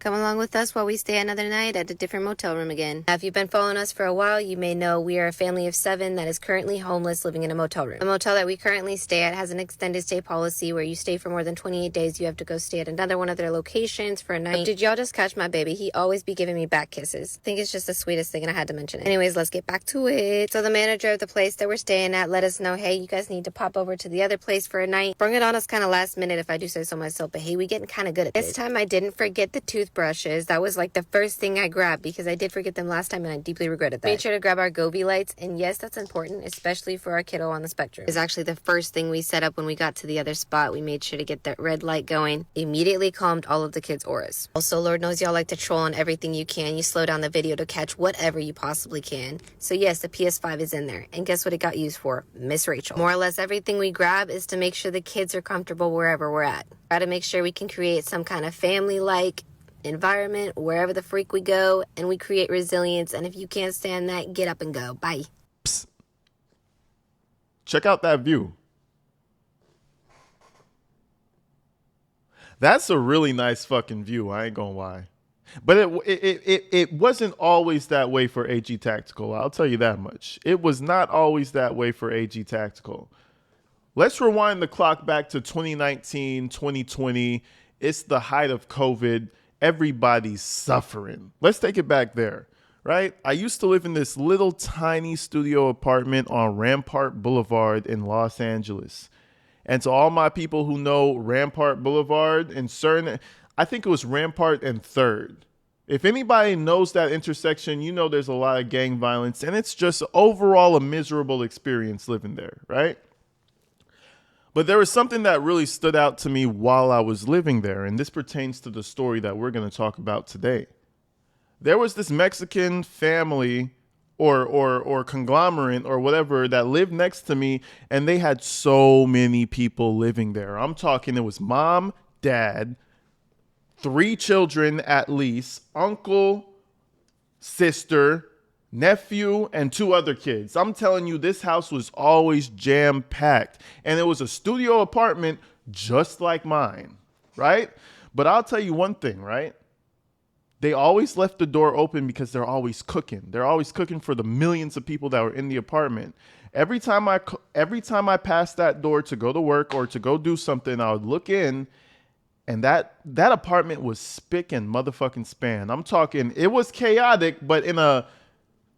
Come along with us while we stay another night at a different motel room again. Now, if you've been following us for a while, you may know we are a family of 7 that is currently homeless living in a motel room. The motel that we currently stay at has an extended stay policy where you stay for more than 28 days. You have to go stay at another one of their locations for a night. But did y'all just catch my baby? He always be giving me back kisses. I think it's just the sweetest thing and I had to mention it. Anyways, let's get back to it. So the manager of the place that we're staying at let us know, hey, you guys need to pop over to the other place for a night. Bring it on us kind of last minute if I do say so myself, but hey, we getting kind of good at this. This time I didn't forget the toothbrushes. That was like the first thing I grabbed because I did forget them last time and I deeply regretted that. Made sure to grab our Gobi lights, and yes, that's important, especially for our kiddo on the spectrum. It's actually the first thing we set up when we got to the other spot. We made sure to get that red light going. Immediately calmed all of the kids' auras. Also, Lord knows y'all like to troll on everything you can. You slow down the video to catch whatever you possibly can. So yes, the PS5 is in there. And guess what it got used for? Miss Rachel. More or less everything we grab is to make sure the kids are comfortable wherever we're at. Try to make sure we can create some kind of family-like environment wherever the freak we go, and we create resilience. And if you can't stand that, get up and go. Bye. Psst. Check out that view. That's a really nice fucking view, I ain't gonna lie. But it wasn't always that way for AG Tactical, I'll tell you that much. It was not always that way for AG Tactical. Let's rewind the clock back to 2019, 2020. It's the height of COVID. Everybody's suffering. Let's take it back there, right? I used to live in this little tiny studio apartment on Rampart Boulevard in Los Angeles. And to all my people who know Rampart Boulevard and certain, I think it was Rampart and 3rd. If anybody knows that intersection, you know there's a lot of gang violence, and it's just overall a miserable experience living there, right? But there was something that really stood out to me while I was living there, and this pertains to the story that we're going to talk about today. There was this Mexican family or conglomerate or whatever that lived next to me, and they had so many people living there. I'm talking it was mom, dad, 3 children at least, uncle, sister, nephew, and 2 other kids. I'm telling you, this house was always jam-packed. And it was a studio apartment just like mine, right? But I'll tell you one thing, right? They always left the door open because they're always cooking. They're always cooking for the millions of people that were in the apartment. Every time I passed that door to go to work or to go do something, I would look in, and that apartment was spick and motherfucking span. I'm talking, it was chaotic, but in a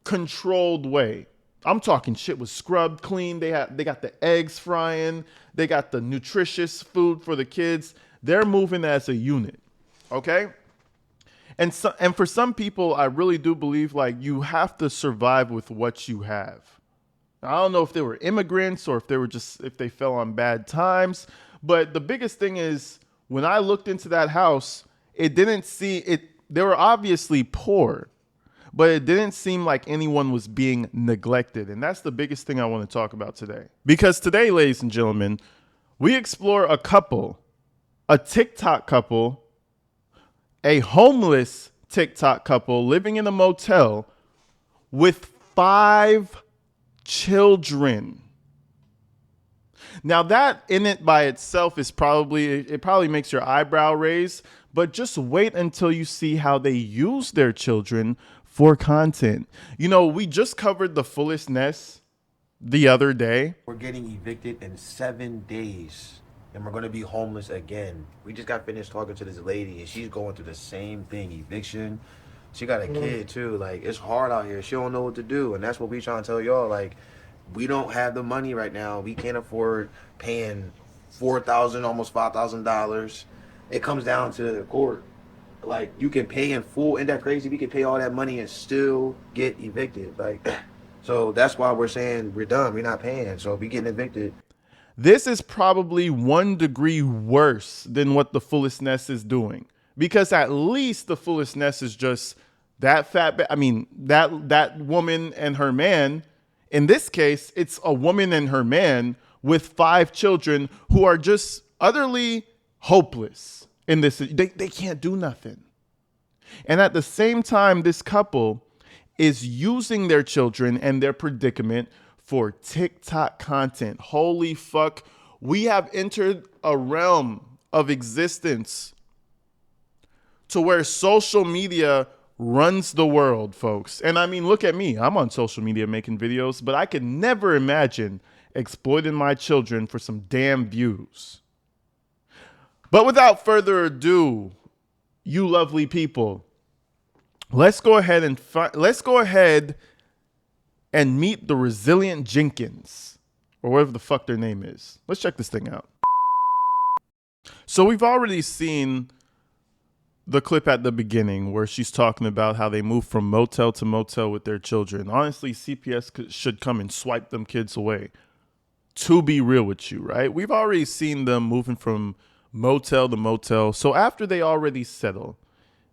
controlled way. I'm talking shit was scrubbed clean. They got the eggs frying. They got the nutritious food for the kids. They're moving as a unit. Okay? And for some people, I really do believe like you have to survive with what you have. I don't know if they were immigrants or if they fell on bad times, but the biggest thing is when I looked into that house, it didn't see it. They were obviously poor, but it didn't seem like anyone was being neglected. And that's the biggest thing I want to talk about today. Because today, ladies and gentlemen, we explore a couple, a TikTok couple, a homeless TikTok couple living in a motel with 5 children. Now that in it by itself is it probably makes your eyebrow raise, but just wait until you see how they use their children for content. You know, we just covered the Fullest Nest the other day. We're getting evicted in 7 days, and we're going to be homeless again. We just got finished talking to this lady, and she's going through the same thing, eviction. She got a kid, too. Like, it's hard out here. She don't know what to do, and that's what we trying to tell y'all. Like, we don't have the money right now. We can't afford paying $4,000, almost $5,000. It comes down to the court. Like, you can pay in full. Ain't that crazy? We can pay all that money and still get evicted. Like, so that's why we're saying we're done. We're not paying. So we getting evicted. This is probably 1 degree worse than what the Fullest Nest is doing, because at least the Fullest Nest is just that that woman and her man. In this case, it's a woman and her man with 5 children who are just utterly hopeless. In this, they can't do nothing. And at the same time, this couple is using their children and their predicament for TikTok content. Holy fuck. We have entered a realm of existence to where social media runs the world, folks. And I mean, look at me. I'm on social media making videos, but I could never imagine exploiting my children for some damn views. But without further ado, you lovely people, let's go ahead and meet the resilient Jenkins, or whatever the fuck their name is. Let's check this thing out. So we've already seen the clip at the beginning where she's talking about how they move from motel to motel with their children. Honestly, CPS should come and swipe them kids away. To be real with you, right? We've already seen them moving from motel to motel. So after they already settle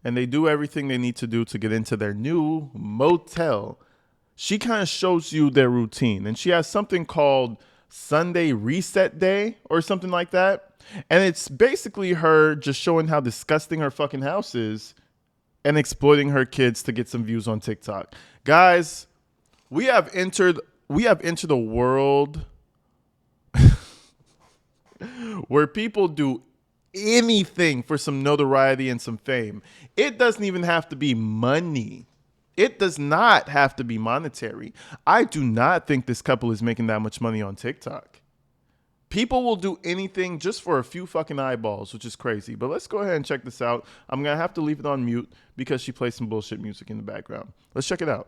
and they do everything they need to do to get into their new motel, she kind of shows you their routine. And she has something called Sunday Reset Day or something like that. And it's basically her just showing how disgusting her fucking house is and exploiting her kids to get some views on TikTok. Guys, we have entered a world where people do anything for some notoriety and some fame. It doesn't even have to be money. It does not have to be monetary. I do not think this couple is making that much money on TikTok. People will do anything just for a few fucking eyeballs, which is crazy. But let's go ahead and check this out. I'm going to have to leave it on mute because she plays some bullshit music in the background. Let's check it out.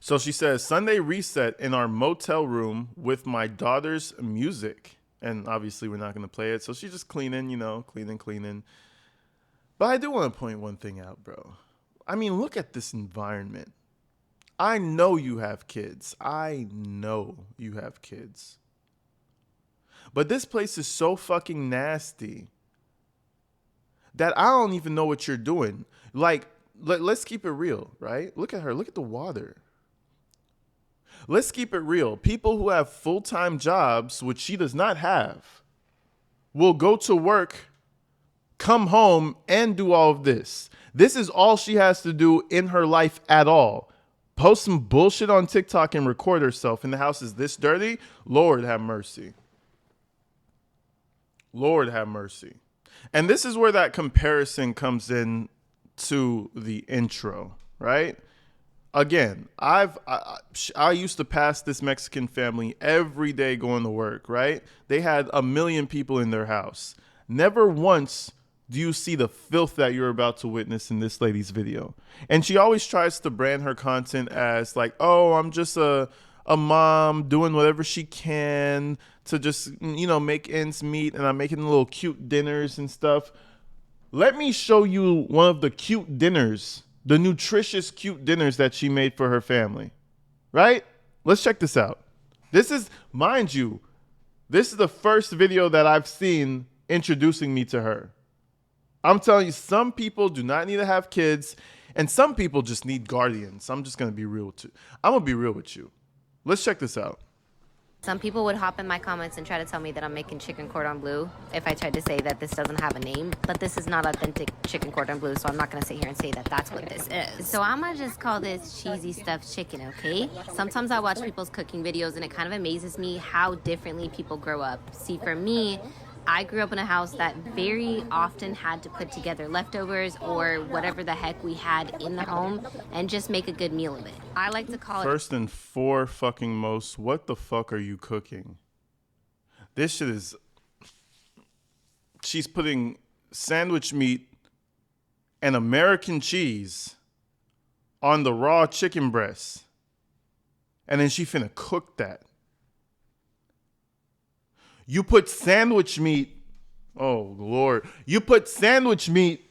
So she says, Sunday reset in our motel room with my daughter's music. And obviously we're not going to play it. So she's just cleaning, cleaning. But I do want to point one thing out, bro. I mean, look at this environment. I know you have kids. But this place is so fucking nasty that I don't even know what you're doing. Like, let's keep it real, right? Look at her. Look at the water. Let's keep it real. People who have full-time jobs, which she does not have, will go to work, come home, and do all of this. This is all she has to do in her life at all. Post some bullshit on TikTok and record herself, and the house is this dirty? Lord have mercy. Lord have mercy. And this is where that comparison comes in to the intro, right? Again, I used to pass this Mexican family every day going to work, right? They had 1 million people in their house. Never once do you see the filth that you're about to witness in this lady's video. And she always tries to brand her content as like, oh, I'm just a mom doing whatever she can to just, make ends meet, and I'm making little cute dinners and stuff. Let me show you one of the cute dinners, the nutritious cute dinners that she made for her family, right? Let's check this out. This is, mind you, this is the first video that I've seen introducing me to her. I'm telling you, some people do not need to have kids, and some people just need guardians. I'm just going to be real with you. I'm going to be real with you. Let's check this out. Some people would hop in my comments and try to tell me that I'm making chicken cordon bleu if I tried to say that this doesn't have a name, but this is not authentic chicken cordon bleu, so I'm not going to sit here and say that that's what this is. So I'm going to just call this cheesy stuffed chicken, okay? Sometimes I watch people's cooking videos and it kind of amazes me how differently people grow up. See, for me, I grew up in a house that very often had to put together leftovers or whatever the heck we had in the home and just make a good meal of it. I like to call it... First and foremost, what the fuck are you cooking? This shit is... She's putting sandwich meat and American cheese on the raw chicken breast. And then she finna cook that. You put sandwich meat, oh Lord, you put sandwich meat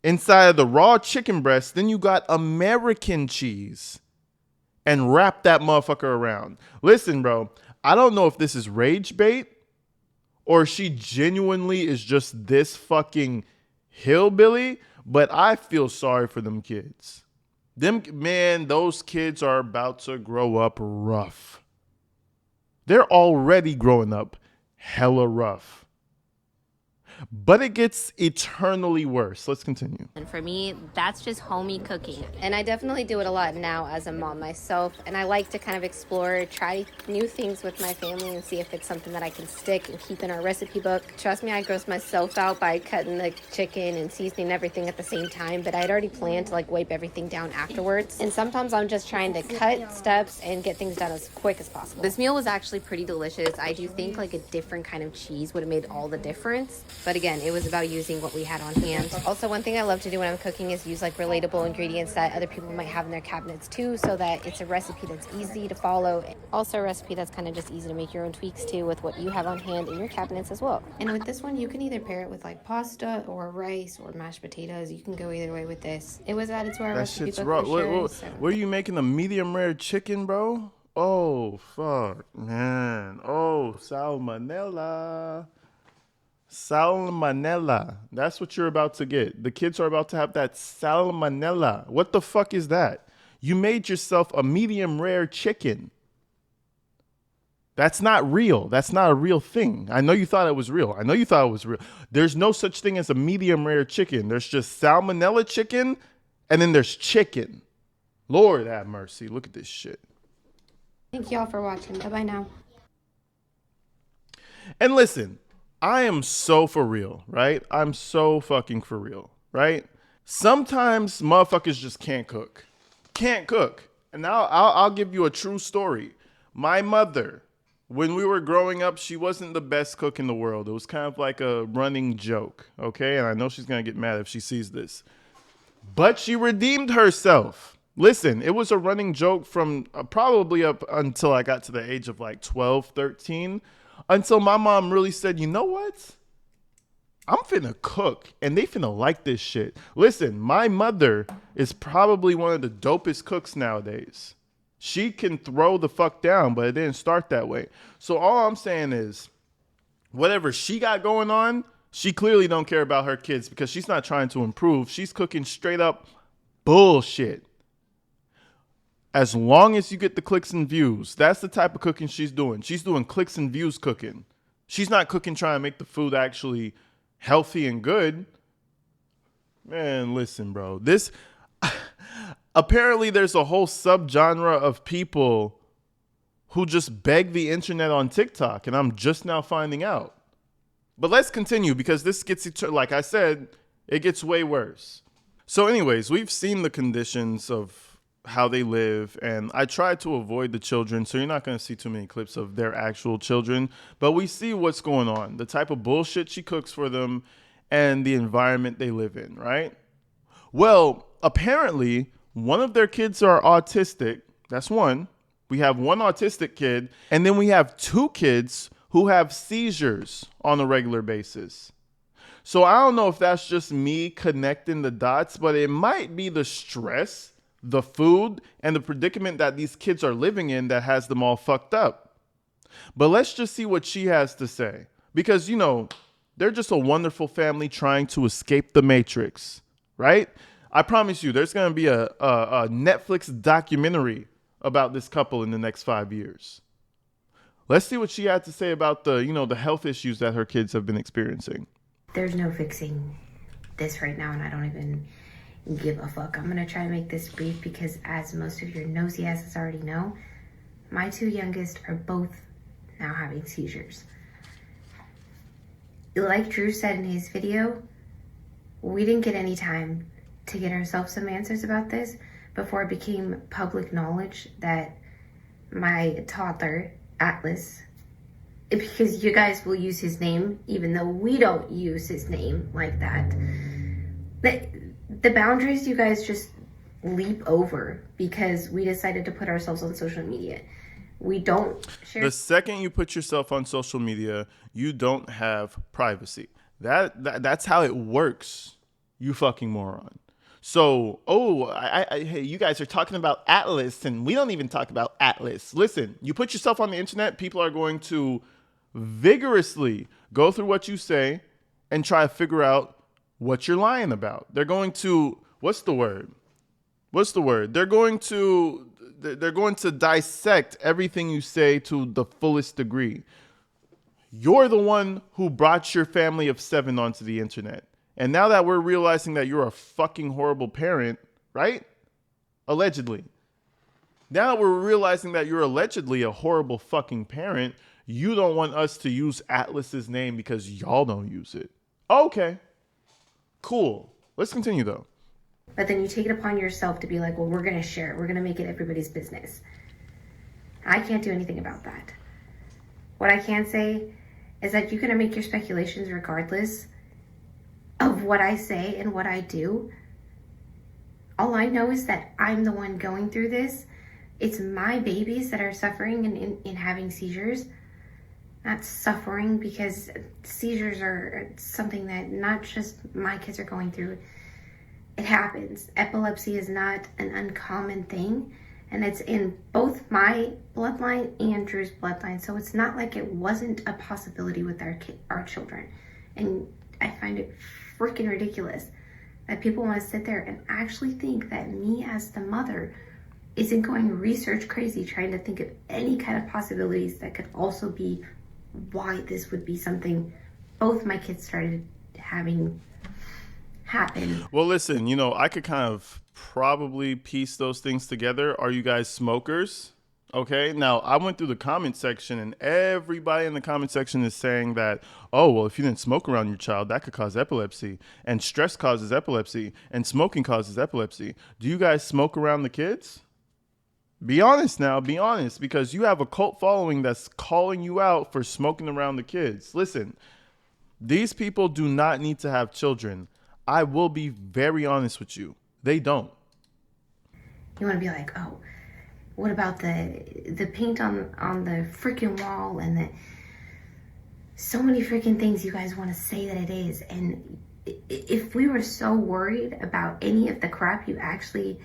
inside of the raw chicken breast, then you got American cheese and wrap that motherfucker around. Listen, bro, I don't know if this is rage bait or she genuinely is just this fucking hillbilly, but I feel sorry for them kids. Those kids are about to grow up rough. They're already growing up hella rough. but it gets eternally worse. Let's continue. And for me, that's just homey cooking. And I definitely do it a lot now as a mom myself. And I like to kind of explore, try new things with my family and see if it's something that I can stick and keep in our recipe book. Trust me, I gross myself out by cutting the chicken and seasoning everything at the same time. But I'd already planned to like wipe everything down afterwards. And sometimes I'm just trying to cut steps and get things done as quick as possible. This meal was actually pretty delicious. I do think like a different kind of cheese would have made all the difference. But again, it was about using what we had on hand. Also, one thing I love to do when I'm cooking is use like relatable ingredients that other people might have in their cabinets too, so that it's a recipe that's easy to follow. Also a recipe that's kind of just easy to make your own tweaks too with what you have on hand in your cabinets as well. And with this one, you can either pair it with like pasta or rice or mashed potatoes. You can go either way with this. It was added to our That recipe shit's book raw. for sure. So. What are you making, a medium rare chicken, bro? Oh, fuck, man. Oh, salmonella. Salmonella. That's what you're about to get. The kids are about to have that salmonella. What the fuck is that? You made yourself a medium rare chicken. That's not real. That's not a real thing. I know you thought it was real. I know you thought it was real. There's no such thing as a medium rare chicken. There's just salmonella chicken, and then there's chicken. Lord have mercy. Look at this shit. Thank y'all for watching. Bye-bye now. And listen, I am so for real, right? I'm so fucking for real, right? Sometimes motherfuckers just can't cook. Can't cook. And now I'll give you a true story. My mother, when we were growing up, she wasn't the best cook in the world. It was kind of like a running joke, okay? And I know she's going to get mad if she sees this. But she redeemed herself. Listen, it was a running joke from probably up until I got to the age of like 12, 13, until my mom really said, you know what? I'm finna cook, and they finna like this shit. Listen, my mother is probably one of the dopest cooks nowadays. She can throw the fuck down, but it didn't start that way. So all I'm saying is, whatever she got going on, she clearly don't care about her kids because she's not trying to improve. She's cooking straight up bullshit. As long as you get the clicks and views, that's the type of cooking she's doing. She's doing clicks and views cooking. She's not cooking trying to make the food actually healthy and good. Man, listen, bro. This apparently there's a whole subgenre of people who just beg the internet on TikTok, and I'm just now finding out. But let's continue because this gets, like I said, it gets way worse. So anyways, we've seen the conditions of how they live, and I try to avoid the children, so you're not going to see too many clips of their actual children, but we see what's going on, the type of bullshit she cooks for them, and the environment they live in, right? Well, apparently, one of their kids are autistic. That's one. We have one autistic kid, and then we have two kids who have seizures on a regular basis. So I don't know if that's just me connecting the dots, but it might be the stress, the food, and the predicament that these kids are living in that has them all fucked up. But let's just see what she has to say. Because, you know, they're just a wonderful family trying to escape the Matrix, right? I promise you, there's going to be a Netflix documentary about this couple in the next 5 years. Let's see what she had to say about the, you know, the health issues that her kids have been experiencing. There's no fixing this right now, and I don't even give a fuck. I'm gonna try to make this brief because, as most of your nosy asses already know, my two youngest are both now having seizures. Like Drew said in his video, we didn't get any time to get ourselves some answers about this before it became public knowledge that my toddler, Atlas, because you guys will use his name even though we don't use his name like that, the boundaries you guys just leap over because we decided to put ourselves on social media. We don't share. The second you put yourself on social media, you don't have privacy. That's how it works, you fucking moron. So, hey, you guys are talking about Atlas, and we don't even talk about Atlas. Listen, you put yourself on the internet, people are going to vigorously go through what you say and try to figure out what you're lying about. They're going to, what's the word? They're going to dissect everything you say to the fullest degree. You're the one who brought your family of 7 onto the internet. And now that we're realizing that you're a fucking horrible parent, right? Allegedly. Now that we're realizing that you're allegedly a horrible fucking parent, you don't want us to use Atlas's name because y'all don't use it. Okay. Cool. Let's continue though. But then you take it upon yourself to be like, well, we're going to share it. We're going to make it everybody's business. I can't do anything about that. What I can say is that you can make your speculations regardless of what I say and what I do. All I know is that I'm the one going through this. It's my babies that are suffering and having seizures. Not suffering, because seizures are something that not just my kids are going through. It happens. Epilepsy is not an uncommon thing, and it's in both my bloodline and Drew's bloodline. So it's not like it wasn't a possibility with our children. And I find it freaking ridiculous that people want to sit there and actually think that me as the mother isn't going research crazy trying to think of any kind of possibilities that could also be why this would be something both my kids started having happen. Well, listen, I could kind of probably piece those things together. Are you guys smokers? Okay. Now, I went through the comment section and everybody in the comment section is saying that, oh, well, if you didn't smoke around your child, that could cause epilepsy, and stress causes epilepsy, and smoking causes epilepsy. Do you guys smoke around the kids? Be honest now, be honest, because you have a cult following that's calling you out for smoking around the kids. Listen, these people do not need to have children. I will be very honest with you. They don't. You want to be like, oh, what about the paint on the freaking wall and the so many freaking things you guys want to say that it is. And if we were so worried about any of the crap you actually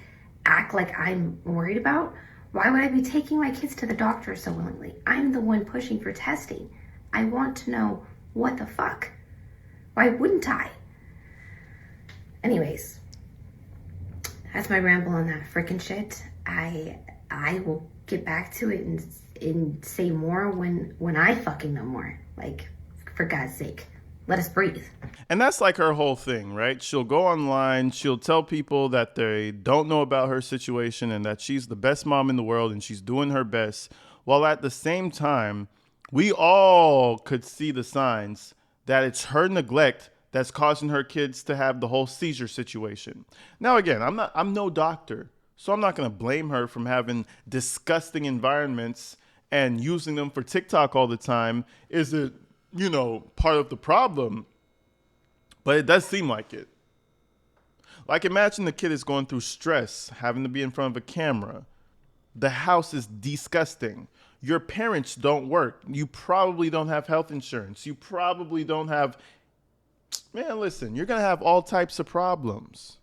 act like I'm worried about, why would I be taking my kids to the doctor so willingly? I'm the one pushing for testing. I want to know what the fuck. Why wouldn't I? Anyways, that's my ramble on that freaking shit. I will get back to it and say more when I fucking know more. Like, for God's sake, let us breathe. And that's like her whole thing, right? She'll go online, she'll tell people that they don't know about her situation and that she's the best mom in the world and she's doing her best, while at the same time, we all could see the signs that it's her neglect that's causing her kids to have the whole seizure situation. Now, again, I'm no doctor, so I'm not going to blame her from having disgusting environments and using them for TikTok all the time. Is it, part of the problem? But it does seem like it. Like, imagine the kid is going through stress, having to be in front of a camera. The house is disgusting. Your parents don't work. You probably don't have health insurance. You probably don't have... Man, listen, you're going to have all types of problems.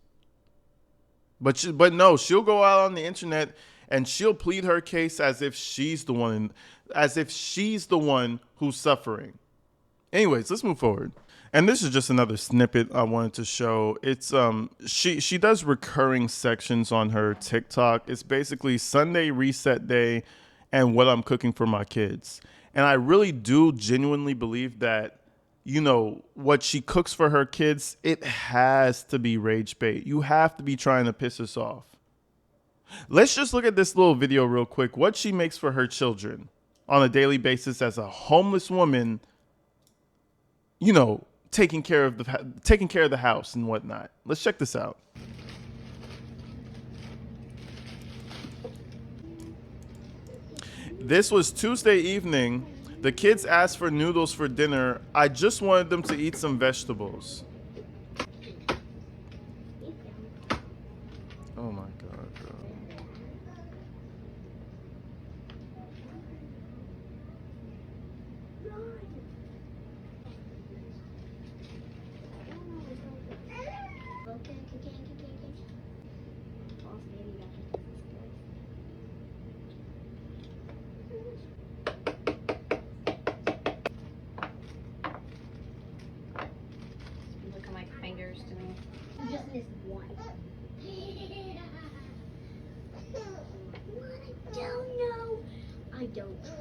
But no, she'll go out on the internet and she'll plead her case as if she's the one who's suffering. Anyways, let's move forward. And this is just another snippet I wanted to show. It's she does recurring sections on her TikTok. It's basically Sunday reset day and what I'm cooking for my kids. And I really do genuinely believe that, what she cooks for her kids, it has to be rage bait. You have to be trying to piss us off. Let's just look at this little video real quick. What she makes for her children on a daily basis as a homeless woman, taking care of the house and whatnot. Let's check this out. This was Tuesday evening. The kids asked for noodles for dinner. I just wanted them to eat some vegetables. Oh my God, bro. Looking like fingers to me. You just missed one. I don't know. I don't trust.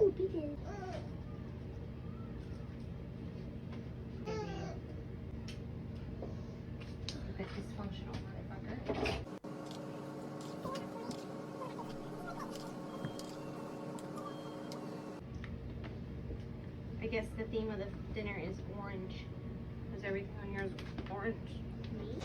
Oh, because guess the theme of the dinner is orange. Is everything on yours orange? Me?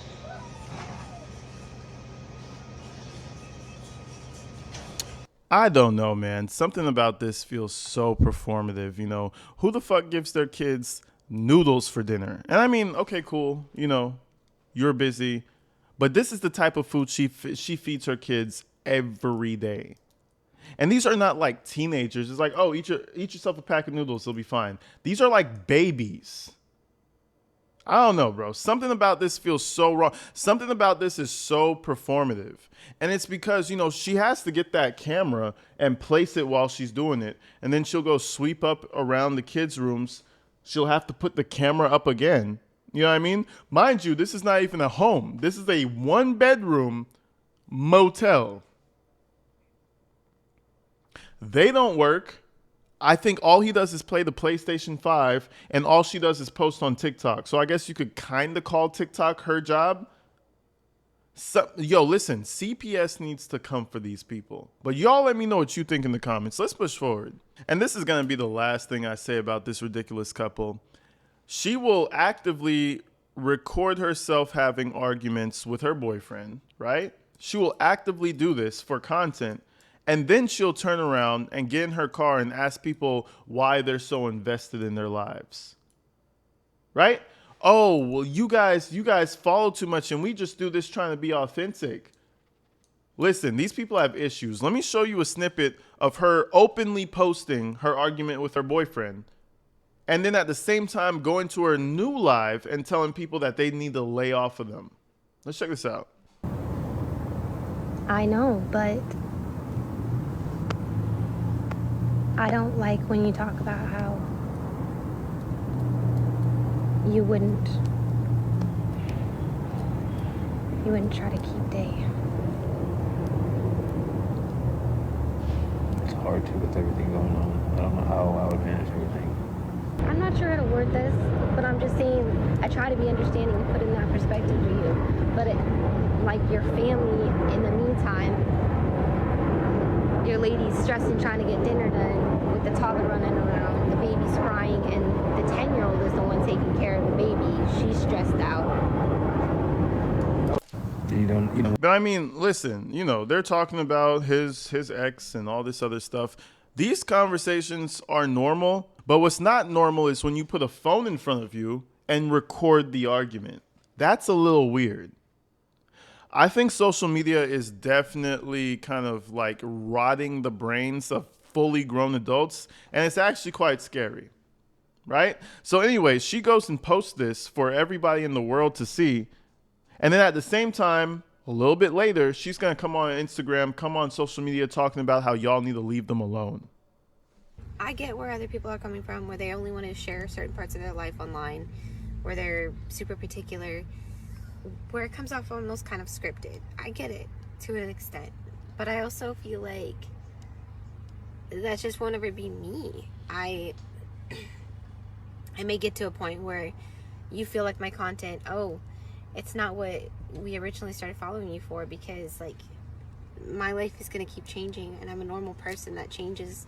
I don't know, man. Something about this feels so performative. You know, who the fuck gives their kids noodles for dinner? And I mean, okay, cool. You know, you're busy, but this is the type of food she feeds her kids every day. And these are not like teenagers. It's like, oh, eat yourself a pack of noodles, it'll be fine. These are like babies. I don't know, bro. Something about this feels so wrong. Something about this is so performative. And it's because, you know, she has to get that camera and place it while she's doing it. And then she'll go sweep up around the kids' rooms. She'll have to put the camera up again. You know what I mean? Mind you, this is not even a home. This is a 1-bedroom motel. They don't work. I think all he does is play the PlayStation 5, and all she does is post on TikTok. So I guess you could kind of call TikTok her job. So, yo, listen, CPS needs to come for these people. But y'all let me know what you think in the comments. Let's push forward. And this is going to be the last thing I say about this ridiculous couple. She will actively record herself having arguments with her boyfriend, right? She will actively do this for content. And then she'll turn around and get in her car and ask people why they're so invested in their lives. Right? Oh, well, you guys follow too much and we just do this trying to be authentic. Listen, these people have issues. Let me show you a snippet of her openly posting her argument with her boyfriend. And then at the same time going to her new live and telling people that they need to lay off of them. Let's check this out. I know, but I don't like when you talk about how you wouldn't try to keep Day. It's hard to with everything going on. I don't know how I would manage everything. I'm not sure how to word this, but I'm just saying I try to be understanding and put in that perspective for you. But like your family, in the meantime, your lady's stressing trying to get dinner done with the toddler running around, the baby's crying, and the 10-year-old is the one taking care of the baby. She's stressed out. But I mean, listen, you know, they're talking about his ex and all this other stuff. These conversations are normal, but what's not normal is when you put a phone in front of you and record the argument. That's a little weird. I think social media is definitely kind of like rotting the brains of fully grown adults, and it's actually quite scary, right? So anyway, she goes and posts this for everybody in the world to see, and then at the same time, a little bit later, she's going to come on Instagram, come on social media talking about how y'all need to leave them alone. I get where other people are coming from, where they only want to share certain parts of their life online, where they're super particular, where it comes off almost kind of scripted. I get it to an extent, but I also feel like that just won't ever be me. I may get to a point where you feel like my content, oh, it's not what we originally started following you for, because like my life is going to keep changing, and I'm a normal person that changes,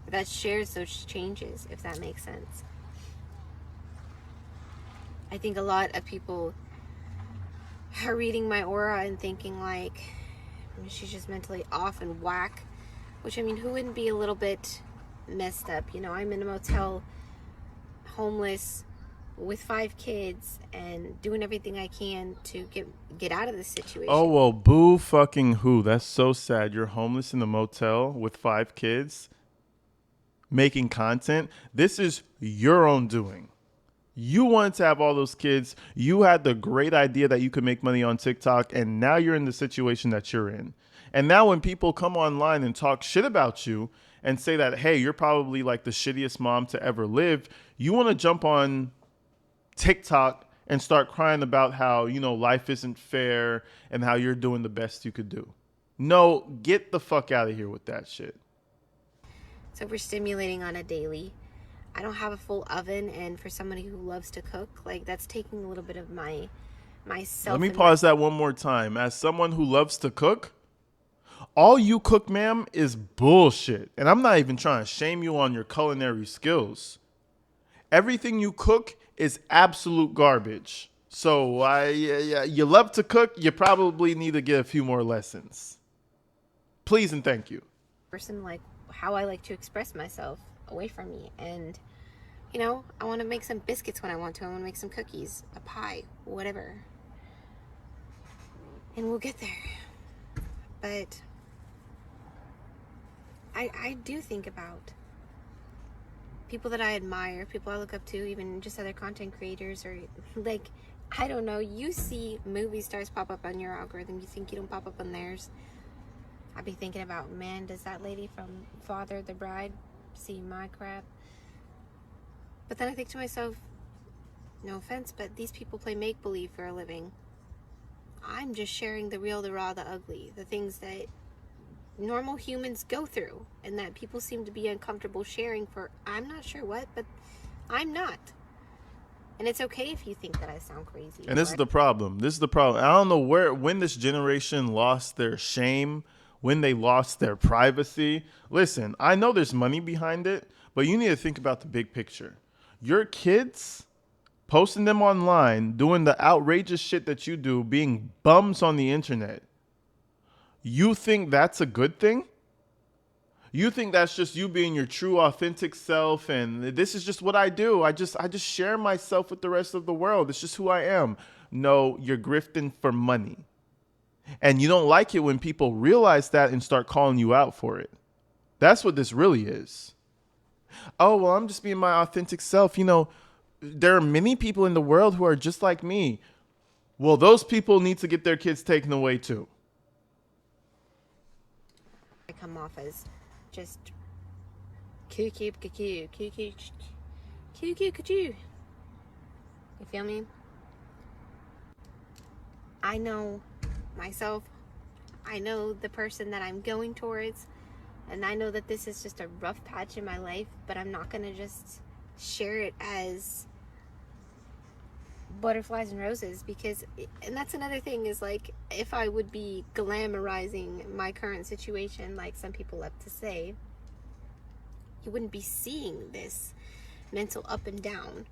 that shares those changes, if that makes sense. I think a lot of people are reading my aura and thinking like, she's just mentally off and whack, which, I mean, who wouldn't be a little bit messed up? You know, I'm in a motel, homeless, with 5 kids, and doing everything I can to get out of this situation. Oh, well, boo fucking who? That's so sad. You're homeless in a motel with 5 kids making content. This is your own doing. You wanted to have all those kids. You had the great idea that you could make money on TikTok, and now you're in the situation that you're in. And now when people come online and talk shit about you and say that, hey, you're probably like the shittiest mom to ever live, you want to jump on TikTok and start crying about how, you know, life isn't fair and how you're doing the best you could do. No, get the fuck out of here with that shit. It's overstimulating on a daily. I don't have a full oven, and for somebody who loves to cook, like, that's taking a little bit of myself. Let me pause that one more time. As someone who loves to cook, all you cook, ma'am, is bullshit. And I'm not even trying to shame you on your culinary skills. Everything you cook is absolute garbage. So you love to cook. You probably need to get a few more lessons. Please and thank you. Person, like how I like to express myself away from me. And, you know, I want to make some biscuits when I want to. I want to make some cookies, a pie, whatever. And we'll get there. But I do think about people that I admire, people I look up to, even just other content creators, or like, I don't know, you see movie stars pop up on your algorithm, you think you don't pop up on theirs. I'd be thinking about, man, does that lady from Father the Bride see my crap? But then I think to myself, no offense, but these people play make-believe for a living. I'm just sharing the real, the raw, the ugly, the things that normal humans go through and that people seem to be uncomfortable sharing for I'm not sure what, but I'm not. And it's okay if you think that I sound crazy. And this is the problem. This is the problem. I don't know when this generation lost their shame, when they lost their privacy. Listen, I know there's money behind it, but you need to think about the big picture. Your kids, posting them online, doing the outrageous shit that you do, being bums on the internet. You think that's a good thing? You think that's just you being your true authentic self and this is just what I do. I just share myself with the rest of the world. It's just who I am. No, you're grifting for money. And you don't like it when people realize that and start calling you out for it. That's what this really is. Oh, well, I'm just being my authentic self. You know, there are many people in the world who are just like me. Well, those people need to get their kids taken away too. I come off as just cuckoo. You feel me? I know myself. I know the person that I'm going towards. And I know that this is just a rough patch in my life, but I'm not going to just share it as butterflies and roses because, and that's another thing is like, if I would be glamorizing my current situation, like some people love to say, you wouldn't be seeing this mental up and down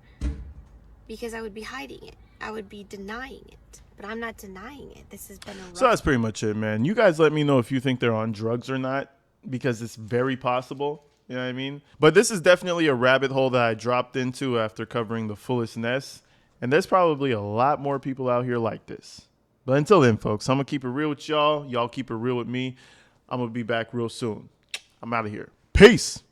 because I would be hiding it. I would be denying it, but I'm not denying it. This has been a rough. So that's pretty much it, man. You guys let me know if you think they're on drugs or not, because it's very possible. You know what I mean? But this is definitely a rabbit hole that I dropped into after covering the fullest nest. And there's probably a lot more people out here like this. But until then, folks, I'm going to keep it real with y'all. Y'all keep it real with me. I'm going to be back real soon. I'm out of here. Peace.